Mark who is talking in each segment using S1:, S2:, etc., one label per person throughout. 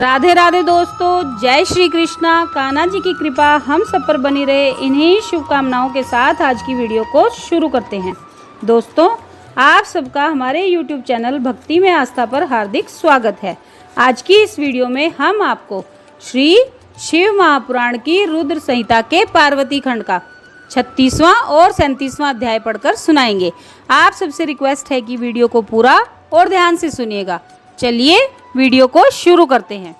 S1: राधे राधे दोस्तों, जय श्री कृष्णा। कान्हा जी की कृपा हम सब पर बनी रहे, इन्हीं शुभकामनाओं के साथ आज की वीडियो को शुरू करते हैं। दोस्तों, आप सबका हमारे YouTube चैनल भक्ति में आस्था पर हार्दिक स्वागत है। आज की इस वीडियो में हम आपको श्री शिव महापुराण की रुद्र संहिता के पार्वती खंड का 36वां और 37वां अध्याय पढ़कर सुनाएंगे। आप सबसे रिक्वेस्ट है कि वीडियो को पूरा और ध्यान से सुनिएगा। चलिए वीडियो को शुरू करते हैं।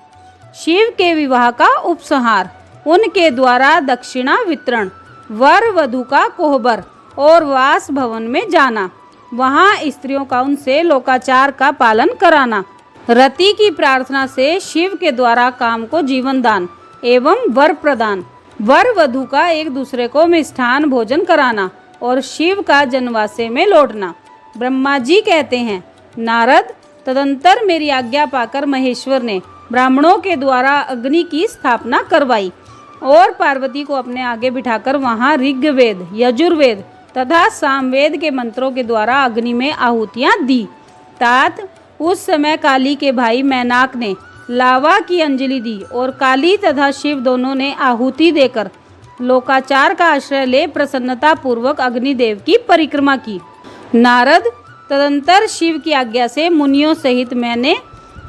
S1: शिव के विवाह का उपसंहार, उनके द्वारा दक्षिणा वितरण, वर वधु का कोहबर और वास भवन में जाना, वहां स्त्रियों का उनसे लोकाचार का पालन कराना, रति की प्रार्थना से शिव के द्वारा काम को जीवन दान एवं वर प्रदान, वर वधु का एक दूसरे को मिष्ठान भोजन कराना और शिव का जनवासे में लौटना। ब्रह्मा जी कहते हैं, नारद, तदंतर मेरी आज्ञा पाकर महेश्वर ने ब्राह्मणों के द्वारा अग्नि की स्थापना करवाई और पार्वती को अपने आगे बिठाकर वहां ऋग्वेद, यजुर्वेद तथा सामवेद के मंत्रों के द्वारा अग्नि में आहुतियां दी। तात उस समय काली के भाई मैनाक ने लावा की अंजलि दी और काली तथा शिव दोनों ने आहुति देकर लोकाचार का आश्रय ले प्रसन्नता पूर्वक अग्निदेव की परिक्रमा की। नारद, तदंतर शिव की आज्ञा से मुनियों सहित मैंने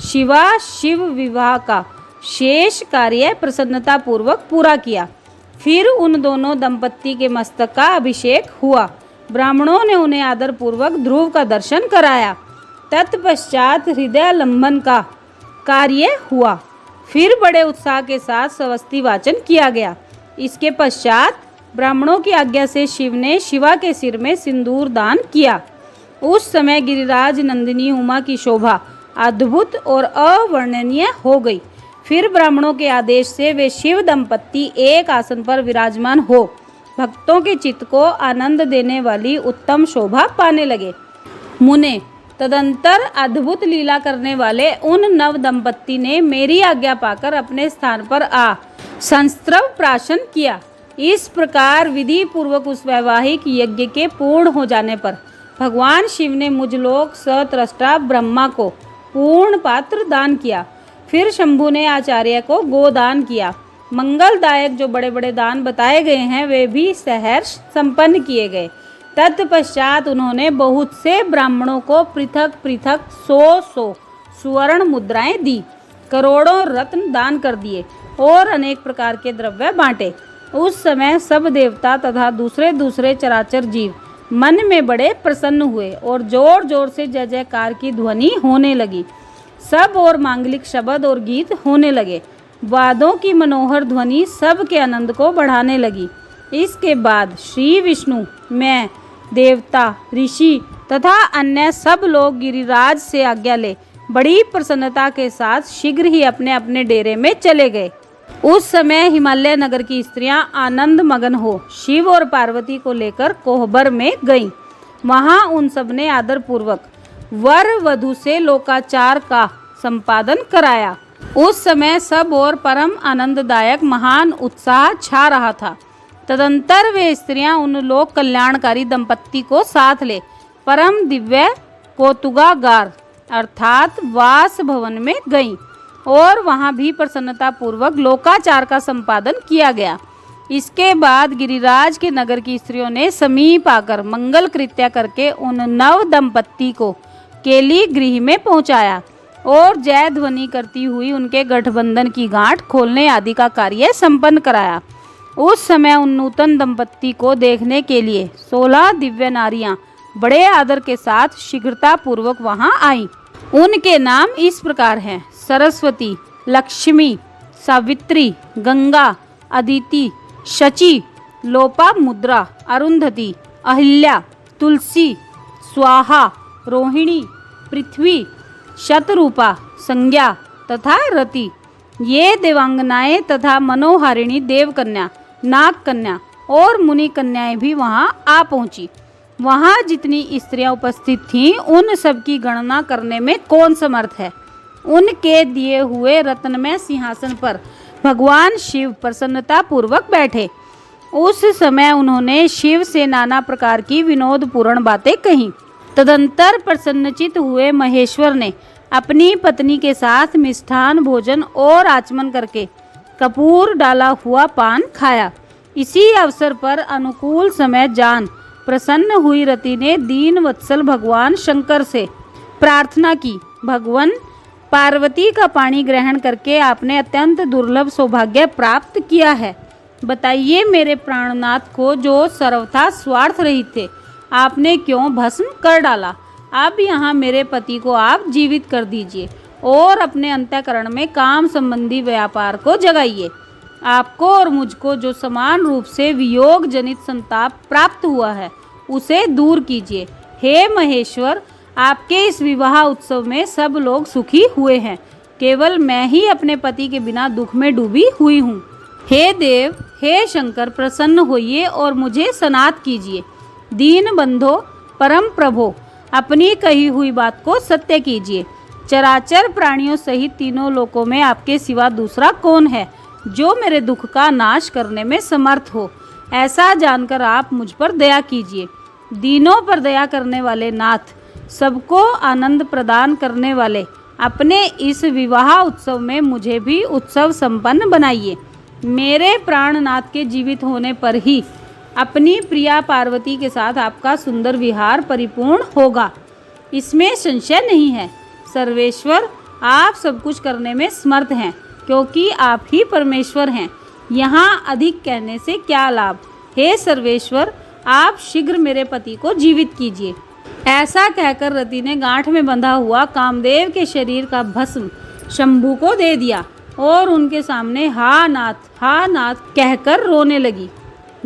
S1: शिव विवाह का शेष कार्य प्रसन्नता पूर्वक पूरा किया। फिर उन दोनों दंपत्ति के मस्तक का अभिषेक हुआ। ब्राह्मणों ने उन्हें आदर पूर्वक ध्रुव का दर्शन कराया। तत्पश्चात हृदय लंबन का कार्य हुआ। फिर बड़े उत्साह के साथ स्वस्ति वाचन किया गया। इसके पश्चात ब्राह्मणों की आज्ञा से शिव ने शिवा के सिर में सिंदूर दान किया। उस समय गिरिराज नंदिनी उमा की शोभा अद्भुत और अवर्णनीय हो गई। फिर ब्राह्मणों के आदेश से वे शिव दंपत्ति एक आसन पर विराजमान हो भक्तों के चित्त को आनंद देने वाली उत्तम शोभा पाने लगे। मुने, तदंतर अद्भुत लीला करने वाले उन नव दंपत्ति ने मेरी आज्ञा पाकर अपने स्थान पर आ संस्त्रव प्राशन किया। इस प्रकार विधि पूर्वक उस वैवाहिक यज्ञ के पूर्ण हो जाने पर भगवान शिव ने मुझ लोक सत्रष्टा ब्रह्मा को पूर्ण पात्र दान किया। फिर शंभु ने आचार्य को गोदान किया। मंगलदायक जो बड़े बड़े दान बताए गए हैं वे भी सहर्ष संपन्न किए गए। तत्पश्चात उन्होंने बहुत से ब्राह्मणों को पृथक पृथक 100 सुवर्ण मुद्राएं दी, करोड़ों रत्न दान कर दिए और अनेक प्रकार के द्रव्य बांटे। उस समय सब देवता तथा दूसरे दूसरे चराचर जीव मन में बड़े प्रसन्न हुए और जोर जोर से जय जयकार की ध्वनि होने लगी। सब और मांगलिक शब्द और गीत होने लगे। वादों की मनोहर ध्वनि सब के आनंद को बढ़ाने लगी। इसके बाद श्री विष्णु, मैं, देवता, ऋषि तथा अन्य सब लोग गिरिराज से आज्ञा ले बड़ी प्रसन्नता के साथ शीघ्र ही अपने अपने डेरे में चले गए। उस समय हिमालय नगर की स्त्रियां आनंद मगन हो शिव और पार्वती को लेकर कोहबर में गईं। वहां उन सब ने आदर पूर्वक वर वधु से लोकाचार का संपादन कराया। उस समय सब और परम आनंददायक महान उत्साह छा रहा था। तदंतर वे स्त्रियां उन लोक कल्याणकारी दंपत्ति को साथ ले परम दिव्य कौतुकागार अर्थात वास भवन में गईं और वहां भी प्रसन्नता पूर्वक लोकाचार का संपादन किया गया। इसके बाद गिरिराज के नगर की स्त्रियों ने समीप आकर मंगल कृत्य करके उन नव दंपत्ति को केली गृह में पहुंचाया और जय ध्वनि करती हुई उनके गठबंधन की गांठ खोलने आदि का कार्य संपन्न कराया। उस समय उन नूतन दंपत्ति को देखने के लिए 16 दिव्य नारियां बड़े आदर के साथ शीघ्रता पूर्वक वहां आईं। उनके नाम इस प्रकार हैं: सरस्वती, लक्ष्मी, सावित्री, गंगा, अदिति, शची, लोपामुद्रा, अरुंधति, अहिल्या, तुलसी, स्वाहा, रोहिणी, पृथ्वी, शतरूपा, संज्ञा तथा रति। ये देवांगनाएं तथा मनोहारिणी देवकन्या, नाग कन्या और मुनि कन्याएं भी वहां आ पहुंची। वहां जितनी स्त्रियां उपस्थित थीं उन सब की गणना करने में कौन समर्थ है। उनके दिए हुए रत्नमय सिंहासन पर भगवान शिव प्रसन्नता पूर्वक बैठे। उस समय उन्होंने शिव से नाना प्रकार की विनोदपूर्ण बातें कहीं। तदंतर प्रसन्नचित हुए महेश्वर ने अपनी पत्नी के साथ मिष्ठान भोजन और आचमन करके कपूर डाला हुआ पान खाया। इसी अवसर पर अनुकूल समय जान प्रसन्न हुई रति ने दीन वत्सल भगवान शंकर से प्रार्थना की, भगवान पार्वती का पाणी ग्रहण करके आपने अत्यंत दुर्लभ सौभाग्य प्राप्त किया है। बताइए मेरे प्राणनाथ को जो सर्वथा स्वार्थ रहित थे, आपने क्यों भस्म कर डाला। अब यहाँ मेरे पति को आप जीवित कर दीजिए और अपने अंतःकरण में काम संबंधी व्यापार को जगाइए। आपको और मुझको जो समान रूप से वियोग जनित संताप प्राप्त हुआ है उसे दूर कीजिए। हे महेश्वर, आपके इस विवाह उत्सव में सब लोग सुखी हुए हैं, केवल मैं ही अपने पति के बिना दुख में डूबी हुई हूँ। हे देव, हे शंकर, प्रसन्न होइए और मुझे सनात कीजिए। दीन बंधो, परम प्रभो, अपनी कही हुई बात को सत्य कीजिए। चराचर प्राणियों सहित तीनों लोकों में आपके सिवा दूसरा कौन है जो मेरे दुख का नाश करने में समर्थ हो। ऐसा जानकर आप मुझ पर दया कीजिए। दीनों पर दया करने वाले नाथ, सबको आनंद प्रदान करने वाले, अपने इस विवाह उत्सव में मुझे भी उत्सव संपन्न बनाइए। मेरे प्राणनाथ के जीवित होने पर ही अपनी प्रिया पार्वती के साथ आपका सुंदर विहार परिपूर्ण होगा, इसमें संशय नहीं है। सर्वेश्वर, आप सब कुछ करने में समर्थ हैं, क्योंकि आप ही परमेश्वर हैं। यहाँ अधिक कहने से क्या लाभ। हे सर्वेश्वर, आप शीघ्र मेरे पति को जीवित कीजिए। ऐसा कहकर रति ने गांठ में बंधा हुआ कामदेव के शरीर का भस्म शंभू को दे दिया और उनके सामने हा नाथ कहकर रोने लगी।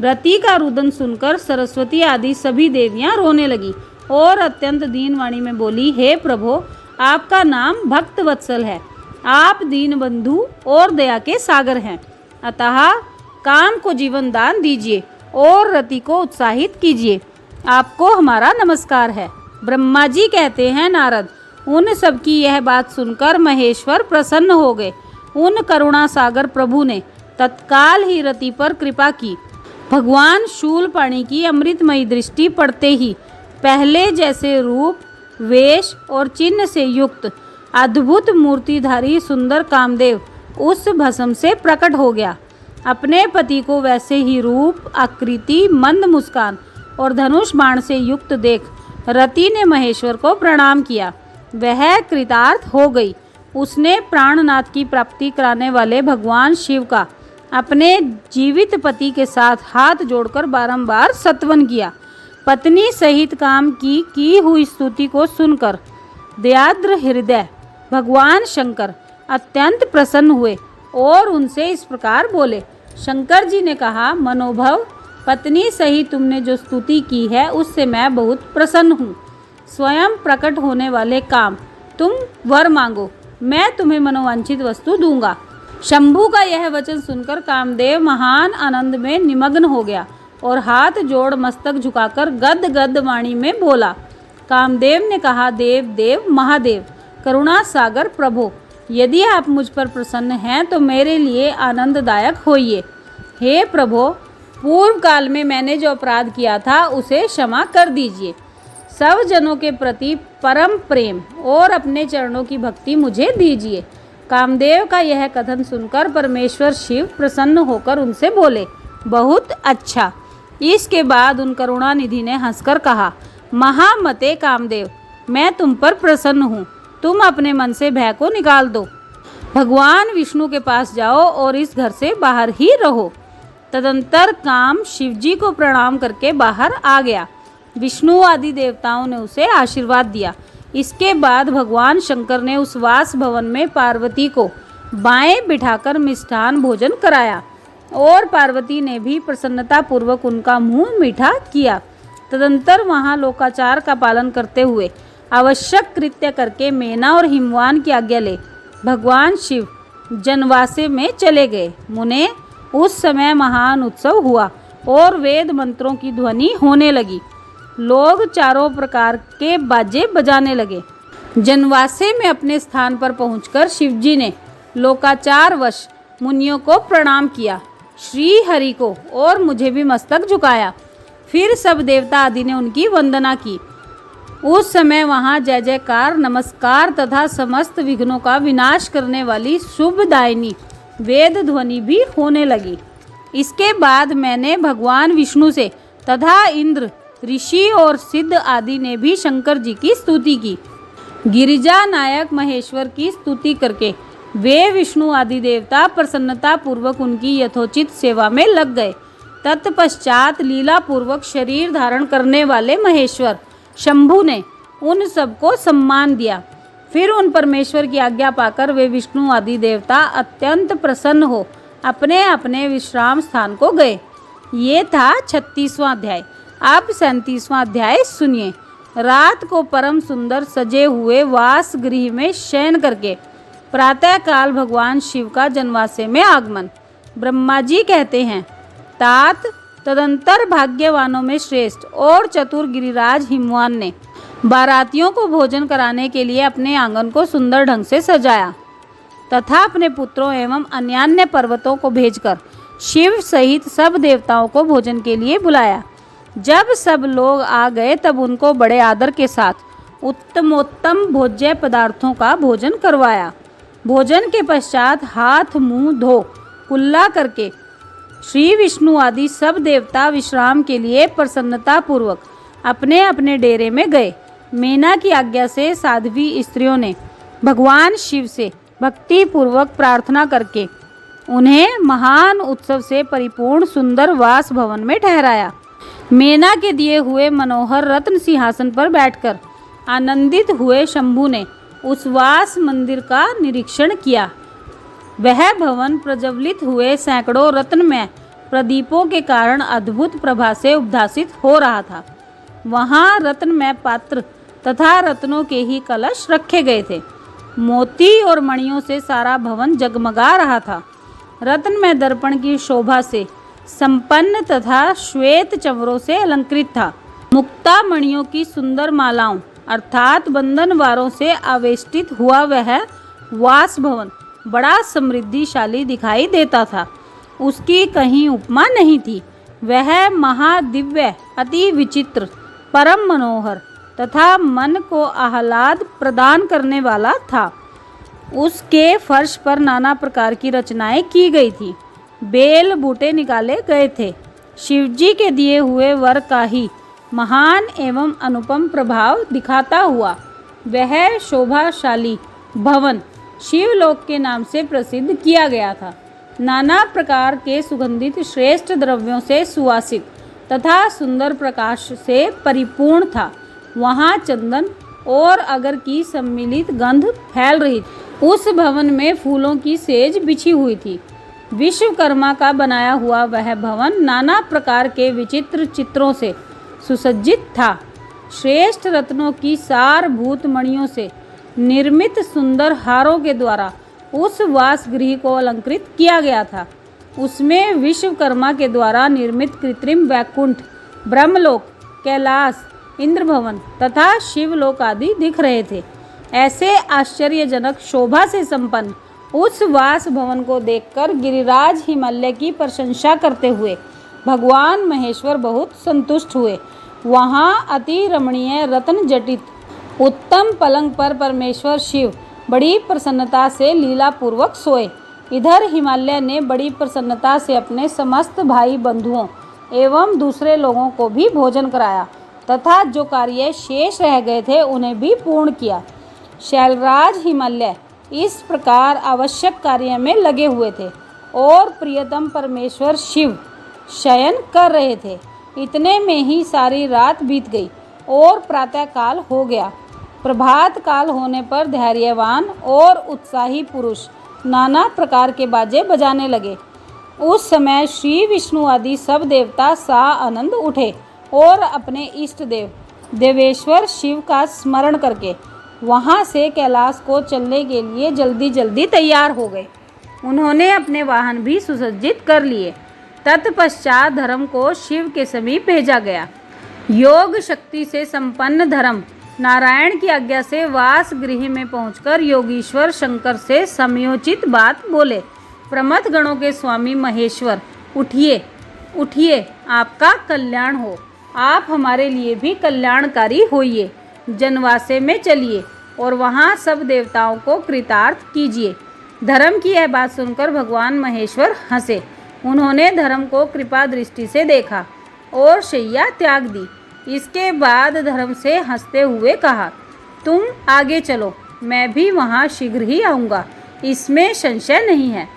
S1: रति का रुदन सुनकर सरस्वती आदि सभी देवियां रोने लगी और अत्यंत दीन वाणी में बोली, हे प्रभो, आपका नाम भक्त वत्सल है, आप दीन बंधु और दया के सागर हैं, अतः काम को जीवन दान दीजिए और रति को उत्साहित कीजिए। आपको हमारा नमस्कार है। ब्रह्मा जी कहते हैं, नारद, उन सब की यह बात सुनकर महेश्वर प्रसन्न हो गए। उन करुणा सागर प्रभु ने तत्काल ही रति पर कृपा की। भगवान शूलपाणी की अमृतमयी दृष्टि पड़ते ही पहले जैसे रूप, वेश और चिन्ह से युक्त अद्भुत मूर्तिधारी सुंदर कामदेव उस भस्म से प्रकट हो गया। अपने पति को वैसे ही रूप, आकृति, मंद मुस्कान और धनुष बाण से युक्त देख रति ने महेश्वर को प्रणाम किया। वह कृतार्थ हो गई। उसने प्राणनाथ की प्राप्ति कराने वाले भगवान शिव का अपने जीवित पति के साथ हाथ जोड़कर बारंबार सत्वन किया। पत्नी सहित काम की हुई स्तुति को सुनकर दयाद्र हृदय भगवान शंकर अत्यंत प्रसन्न हुए और उनसे इस प्रकार बोले। शंकर जी ने कहा, मनोभव, पत्नी सहित तुमने जो स्तुति की है उससे मैं बहुत प्रसन्न हूँ। स्वयं प्रकट होने वाले काम, तुम वर मांगो, मैं तुम्हें मनोवांछित वस्तु दूंगा। शंभू का यह वचन सुनकर कामदेव महान आनंद में निमग्न हो गया और हाथ जोड़ मस्तक झुकाकर गद वाणी में बोला। कामदेव ने कहा, देव देव महादेव, करुणा सागर प्रभो, यदि आप मुझ पर प्रसन्न हैं तो मेरे लिए आनंददायक होइए। हे प्रभो, पूर्व काल में मैंने जो अपराध किया था उसे क्षमा कर दीजिए। सब जनों के प्रति परम प्रेम और अपने चरणों की भक्ति मुझे दीजिए। कामदेव का यह कथन सुनकर परमेश्वर शिव प्रसन्न होकर उनसे बोले, बहुत अच्छा। इसके बाद उन करुणानिधि ने हंसकर कहा, महामते कामदेव, मैं तुम पर प्रसन्न हूँ, तुम अपने मन से भय को निकाल दो। भगवान विष्णु के पास जाओ और इस घर से बाहर ही रहो। तदंतर काम शिवजी को प्रणाम करके बाहर आ गया। विष्णु आदि देवताओं ने उसे आशीर्वाद दिया। इसके बाद भगवान शंकर ने उस वास भवन में पार्वती को बाएं बिठाकर मिष्ठान भोजन कराया और पार्वती ने भी प्रसन्नता पूर्वक उनका मुंह मीठा किया। तदंतर वहां लोकाचार का पालन करते हुए आवश्यक कृत्य करके मेना और हिमवान की आज्ञा ले भगवान शिव जनवासे में चले गए। मुने, उस समय महान उत्सव हुआ और वेद मंत्रों की ध्वनि होने लगी। लोग चारों प्रकार के बाजे बजाने लगे। जनवासे में अपने स्थान पर पहुंचकर शिवजी ने लोकाचार वश मुनियों को प्रणाम किया, श्री हरि को और मुझे भी मस्तक झुकाया। फिर सब देवता आदि ने उनकी वंदना की। उस समय वहाँ जय जयकार, नमस्कार तथा समस्त विघ्नों का विनाश करने वाली शुभदायिनी वेद ध्वनि भी होने लगी। इसके बाद मैंने भगवान विष्णु से तथा इंद्र, ऋषि और सिद्ध आदि ने भी शंकर जी की स्तुति की। गिरिजा नायक महेश्वर की स्तुति करके वे विष्णु आदि देवता प्रसन्नता पूर्वक उनकी यथोचित सेवा में लग गए। तत्पश्चात लीला पूर्वक शरीर धारण करने वाले महेश्वर शंभु ने उन सबको सम्मान दिया। फिर उन परमेश्वर की आज्ञा पाकर वे विष्णु आदि देवता अत्यंत प्रसन्न हो अपने अपने विश्राम स्थान को गए। ये था 36वां अध्याय। अब 37वां अध्याय सुनिए। रात को परम सुंदर सजे हुए वास गृह में शयन करके प्रातःकाल भगवान शिव का जनवासे में आगमन। ब्रह्मा जी कहते हैं, तात तदंतर भाग्यवानों में श्रेष्ठ और चतुर गिरिराज हिमवान ने बारातियों को भोजन कराने के लिए अपने आंगन को सुंदर ढंग से सजाया तथा अपने पुत्रों एवं अन्यान्य पर्वतों को भेजकर शिव सहित सब देवताओं को भोजन के लिए बुलाया। जब सब लोग आ गए तब उनको बड़े आदर के साथ उत्तमोत्तम भोज्य पदार्थों का भोजन करवाया। भोजन के पश्चात हाथ मुंह धो कुल्ला करके श्री विष्णु आदि सब देवता विश्राम के लिए प्रसन्नता पूर्वक अपने अपने डेरे में गए। मेना की आज्ञा से साध्वी स्त्रियों ने भगवान शिव से भक्ति पूर्वक प्रार्थना करके उन्हें महान उत्सव से परिपूर्ण सुंदर वास भवन में ठहराया। मेना के दिए हुए मनोहर रत्न सिंहासन पर बैठकर आनंदित हुए शंभु ने उस वास मंदिर का निरीक्षण किया। वह भवन प्रज्वलित हुए सैकड़ों रत्नमय प्रदीपों के कारण अद्भुत प्रभा से उद्भासित हो रहा था। वहाँ रत्नमय पात्र तथा रत्नों के ही कलश रखे गए थे। मोती और मणियों से सारा भवन जगमगा रहा था। रत्नमय दर्पण की शोभा से संपन्न तथा श्वेत चंवरों से अलंकृत था। मुक्ता मणियों की सुंदर मालाओं अर्थात बंधनवारों से आवेष्टित हुआ वह वास भवन बड़ा समृद्धिशाली दिखाई देता था। उसकी कहीं उपमा नहीं थी। वह महादिव्य, अति विचित्र, परम मनोहर तथा मन को आह्लाद प्रदान करने वाला था। उसके फर्श पर नाना प्रकार की रचनाएं की गई थी। बेल बूटे निकाले गए थे। शिवजी के दिए हुए वर का ही महान एवं अनुपम प्रभाव दिखाता हुआ वह शोभाशाली भवन शिवलोक के नाम से प्रसिद्ध किया गया था। नाना प्रकार के सुगंधित श्रेष्ठ द्रव्यों से सुवासित तथा सुंदर प्रकाश से परिपूर्ण था। वहाँ चंदन और अगर की सम्मिलित गंध फैल रही थी। उस भवन में फूलों की सेज बिछी हुई थी। विश्वकर्मा का बनाया हुआ वह भवन नाना प्रकार के विचित्र चित्रों से सुसज्जित था। श्रेष्ठ रत्नों की सारभूत मणियों से निर्मित सुंदर हारों के द्वारा उस वासगृह को अलंकृत किया गया था। उसमें विश्वकर्मा के द्वारा निर्मित कृत्रिम वैकुंठ, ब्रह्मलोक, कैलाश, इंद्र भवन तथा शिवलोक आदि दिख रहे थे। ऐसे आश्चर्यजनक शोभा से संपन्न उस वास भवन को देखकर गिरिराज हिमालय की प्रशंसा करते हुए भगवान महेश्वर बहुत संतुष्ट हुए। वहाँ अति रमणीय रत्न जटित उत्तम पलंग पर परमेश्वर शिव बड़ी प्रसन्नता से लीला पूर्वक सोए। इधर हिमालय ने बड़ी प्रसन्नता से अपने समस्त भाई बंधुओं एवं दूसरे लोगों को भी भोजन कराया तथा जो कार्य शेष रह गए थे उन्हें भी पूर्ण किया। शैलराज हिमालय इस प्रकार आवश्यक कार्य में लगे हुए थे और प्रियतम परमेश्वर शिव शयन कर रहे थे। इतने में ही सारी रात बीत गई और प्रातःकाल हो गया। प्रभात काल होने पर धैर्यवान और उत्साही पुरुष नाना प्रकार के बाजे बजाने लगे। उस समय श्री विष्णु आदि सब देवता सा आनंद उठे और अपने इष्ट देव देवेश्वर शिव का स्मरण करके वहाँ से कैलाश को चलने के लिए जल्दी जल्दी तैयार हो गए। उन्होंने अपने वाहन भी सुसज्जित कर लिए। तत्पश्चात धर्म को शिव के समीप भेजा गया। योग शक्ति से संपन्न धर्म नारायण की आज्ञा से वास गृह में पहुंचकर योगीश्वर शंकर से समयोचित बात बोले। प्रमथ गणों के स्वामी महेश्वर, उठिए उठिए, आपका कल्याण हो। आप हमारे लिए भी कल्याणकारी होइए। जनवासे में चलिए और वहाँ सब देवताओं को कृतार्थ कीजिए। धर्म की यह बात सुनकर भगवान महेश्वर हंसे। उन्होंने धर्म को कृपा दृष्टि से देखा और शैया त्याग दी। इसके बाद धर्म से हंसते हुए कहा, तुम आगे चलो, मैं भी वहाँ शीघ्र ही आऊँगा, इसमें संशय नहीं है।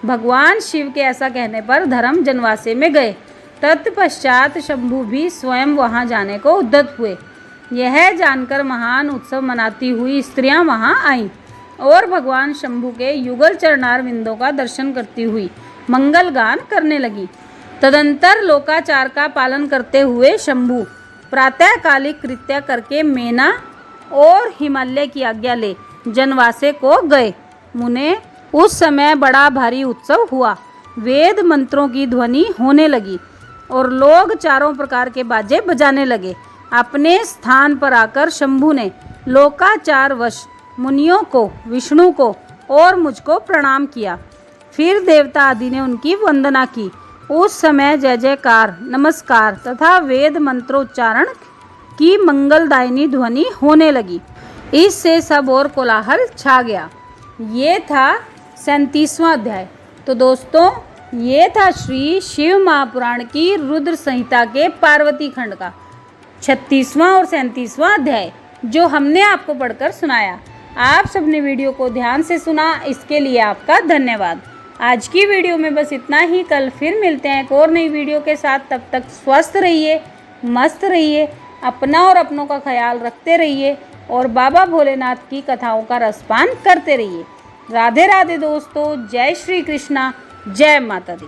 S1: भगवान शिव के ऐसा कहने पर धर्म जनवासे में गए। तत्पश्चात शंभु भी स्वयं वहाँ जाने को उद्यत हुए। यह जानकर महान उत्सव मनाती हुई स्त्रियां वहां आईं और भगवान शंभु के युगल चरणार विंदों का दर्शन करती हुई मंगल गान करने लगी। तदंतर लोकाचार का पालन करते हुए शंभु प्रातःकालिक कृत्य करके मेना और हिमालय की आज्ञा ले जनवासे को गए। मुने, उस समय बड़ा भारी उत्सव हुआ। वेद मंत्रों की ध्वनि होने लगी और लोग चारों प्रकार के बाजे बजाने लगे। अपने स्थान पर आकर शंभु ने लोकाचारवश मुनियों को, विष्णु को और मुझको प्रणाम किया। फिर देवता आदि ने उनकी वंदना की। उस समय जय जयकार, नमस्कार तथा वेद मंत्रोच्चारण की मंगलदायिनी ध्वनि होने लगी। इससे सब और कोलाहल छा गया। ये था 37वां अध्याय। तो दोस्तों, ये था श्री शिव महापुराण की रुद्र संहिता के पार्वती खंड का 36वां और 37वां अध्याय, जो हमने आपको पढ़कर सुनाया। आप सबने वीडियो को ध्यान से सुना, इसके लिए आपका धन्यवाद। आज की वीडियो में बस इतना ही। कल फिर मिलते हैं एक और नई वीडियो के साथ। तब तक स्वस्थ रहिए, मस्त रहिए, अपना और अपनों का ख्याल रखते रहिए और बाबा भोलेनाथ की कथाओं का रसपान करते रहिए। राधे राधे दोस्तों, जय श्री कृष्णा, जय माता दी।